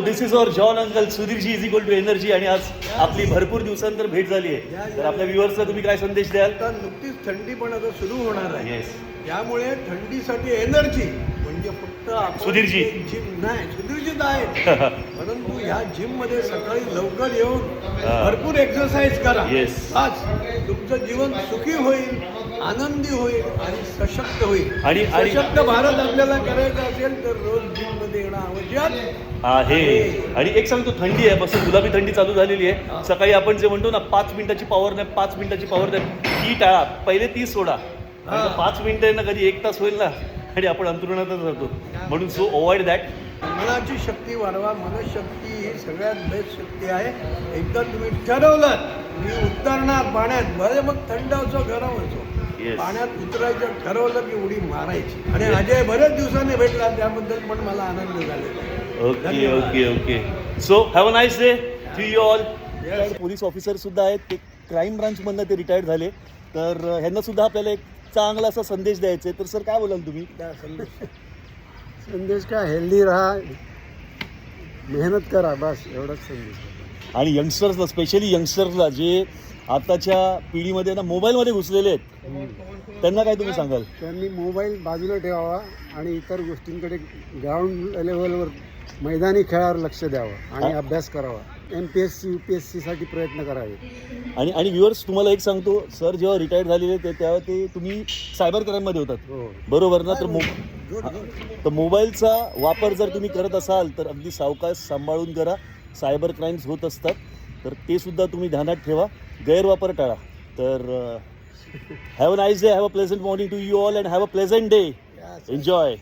This is our John uncle. सुधीरजी is equal to energy. आणि आज आपली भरपूर दिवसानंतर भेट झाली आहे. तर आपल्या व्ह्युअर्सला तुम्ही काय संदेश द्याल? आता नुकतीच थंडी पण आता सुरू होणार आहे. येस, त्यामुळे थंडीसाठी एनर्जी म्हणजे फक्त आपण सुधीरजी. जिम नाही, सुधीरजीच आहे. परंतु ह्या जिम मध्ये सकाळी लवकर येऊन भरपूर एक्सरसाइज करा. Yes. आज तुमचं जीवन सुखी होईल, आनंदी होईल आणि सशक्त होईल. आणि सशक्त भारत आपल्याला करायचं असेल तर रोज जिम मध्ये येणं आवश्यक आहे. आणि एक सांगतो, थंडी आहे, बस गुलाबी थंडी चालू झालेली आहे. सकाळी आपण जे म्हणतो ना 5 मिनिटाची पॉवर नॅप, 5 मिनिटाची पॉवर नॅप, ती टाळा. पहिले 30 सोडा. 5 मिनिटं ना कधी 1 तास होईल ना आणि आपण अंतरुणातच राहतो. म्हणून सो अवॉइड दॅट. मनाची शक्ती वाढवा. मनशक्ती ही सगळ्यात बेस्ट शक्ती आहे. एकदा तुम्ही ठरवलं मी उतरणार पाण्यात, बरे मग थंड असो गरम असो, Yes. पाण्यात उतरायचं ठरवलं की उडी मारायची. आणि अजय बरेच दिवसांनी भेटला त्याबद्दल पण मला आनंद झालेला आहे. Okay okay okay. So have a nice day to you all. Police officer सुद्धा आहेत, ते क्राईम ब्रांचमधनं ते रिटायर्ड झाले. तर ह्यांना सुद्धा आपल्याला एक चांगला असा संदेश द्यायचा आहे. तर सर काय बोलाल तुम्ही? त्या संदेश काय, हेल्दी राहा, मेहनत करा, बस एवढाच संदेश. आणि यंगस्टर्सला, स्पेशली यंगस्टर्सला जे आताच्या पिढीमध्ये ना मोबाईलमध्ये घुसलेले आहेत, त्यांना काय तुम्ही सांगाल? त्यांनी मोबाईल बाजूला ठेवावा आणि इतर गोष्टींकडे ग्राउंड लेवलवर मैदानी खेळावर लक्ष द्यावं आणि अभ्यास करावा. MPSC UPSC साठी प्रयत्न करावे. आणि व्ह्युअर्स, तुम्हाला एक सांगतो, सर जेव्हा रिटायर्ड झालेले तेव्हा ते तुम्ही सायबर क्राईममध्ये होतात, हो. बरोबर ना? तर मोबाईलचा वापर जर तुम्ही करत असाल तर अगदी सावकाश सांभाळून करा. सायबर क्राईम्स होत असतात, तर ते सुद्धा तुम्ही ध्यानात ठेवा. गैरवापर टाळा. तर have a nice day, have a pleasant morning to you all and have a pleasant day. Enjoy.